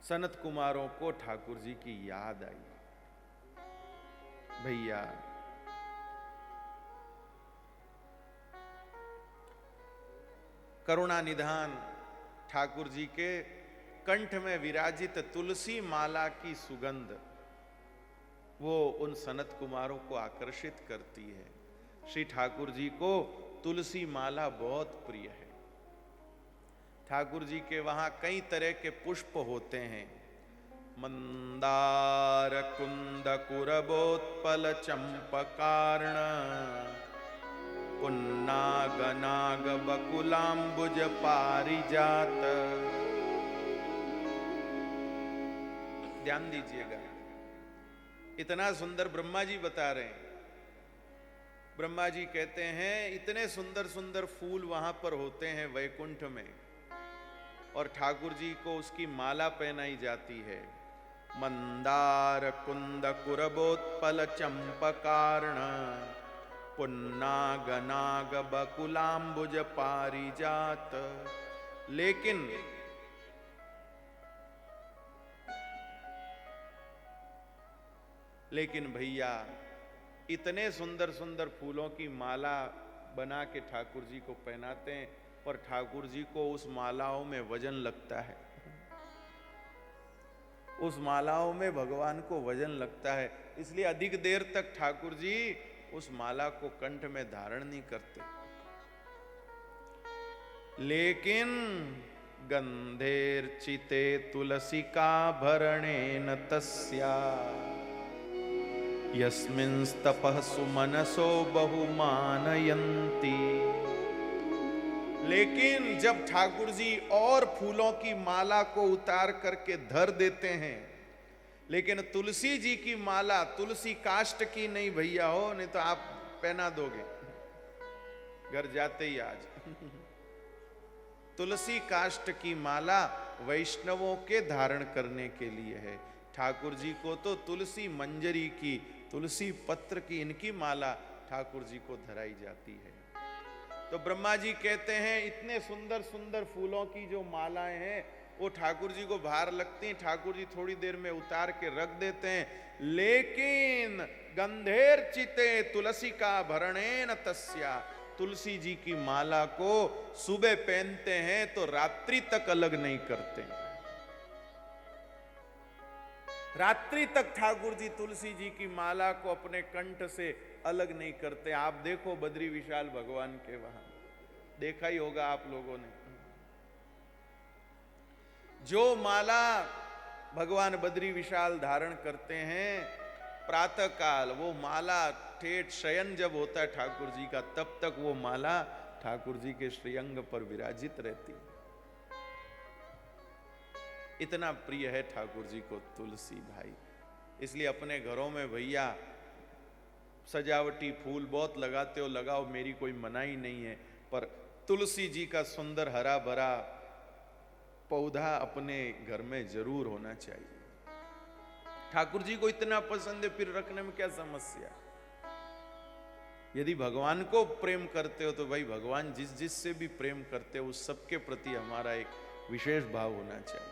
सनत कुमारों को ठाकुर जी की याद आई। भैया करुणा निधान ठाकुर जी के कंठ में विराजित तुलसी माला की सुगंध वो उन सनत कुमारों को आकर्षित करती है। श्री ठाकुर जी को तुलसी माला बहुत प्रिय है। ठाकुर जी के वहां कई तरह के पुष्प होते हैं। मंदार कुंद कुरबोत्पल चंपकार्ण पुन्नाग नाग बकुलाम्बुज पारिजात। ध्यान दीजिएगा, इतना सुंदर ब्रह्मा जी बता रहे हैं। ब्रह्मा जी कहते हैं इतने सुंदर सुंदर फूल वहां पर होते हैं वैकुंठ में, और ठाकुर जी को उसकी माला पहनाई जाती है। मंदार कुंद कुरबोत्पल चंपकार्ण पुन्नाग नाग बकुलाम्बुज पारिजात। लेकिन भैया इतने सुंदर सुंदर फूलों की माला बना के ठाकुर जी को पहनाते हैं, पर ठाकुर जी को उस मालाओं में वजन लगता है। उस मालाओं में भगवान को वजन लगता है, इसलिए अधिक देर तक ठाकुर जी उस माला को कंठ में धारण नहीं करते। लेकिन गंधेर्चिते तुलसिका भरणेन तस्या यस्मिंस्तपः सुमनसो बहुमानयन्ति। लेकिन जब ठाकुर जी और फूलों की माला को उतार करके धर देते हैं, लेकिन तुलसी जी की माला तुलसी काष्ठ की नहीं भैया हो, नहीं तो आप पहना दोगे घर जाते ही आज। तुलसी काष्ठ की माला वैष्णवों के धारण करने के लिए है। ठाकुर जी को तो तुलसी मंजरी की, तुलसी पत्र की, इनकी माला ठाकुर जी को धराई जाती है। तो ब्रह्मा जी कहते हैं इतने सुंदर सुंदर फूलों की जो मालाएं हैं वो ठाकुर जी को भार लगती हैं। ठाकुर जी थोड़ी देर में उतार के रख देते हैं, लेकिन गंधेर चिते तुलसी का भरणेन तस्या, तुलसी जी की माला को सुबह पहनते हैं तो रात्रि तक अलग नहीं करते। रात्रि तक ठाकुर जी तुलसी जी की माला को अपने कंठ से अलग नहीं करते। आप देखो बद्री विशाल भगवान के वहां, देखा ही होगा आप लोगों ने, जो माला भगवान बद्री विशाल धारण करते हैं प्रातः काल, वो माला ठेठ शयन जब होता है ठाकुर जी का, तब तक वो माला ठाकुर जी के श्रीअंग पर विराजित रहती है। इतना प्रिय है ठाकुर जी को तुलसी भाई। इसलिए अपने घरों में भैया सजावटी फूल बहुत लगाते हो, लगाओ, मेरी कोई मनाही नहीं है, पर तुलसी जी का सुंदर हरा भरा पौधा अपने घर में जरूर होना चाहिए। ठाकुर जी को इतना पसंद है, फिर रखने में क्या समस्या। यदि भगवान को प्रेम करते हो तो भाई भगवान जिस जिस से भी प्रेम करते हो उस सबके प्रति हमारा एक विशेष भाव होना चाहिए।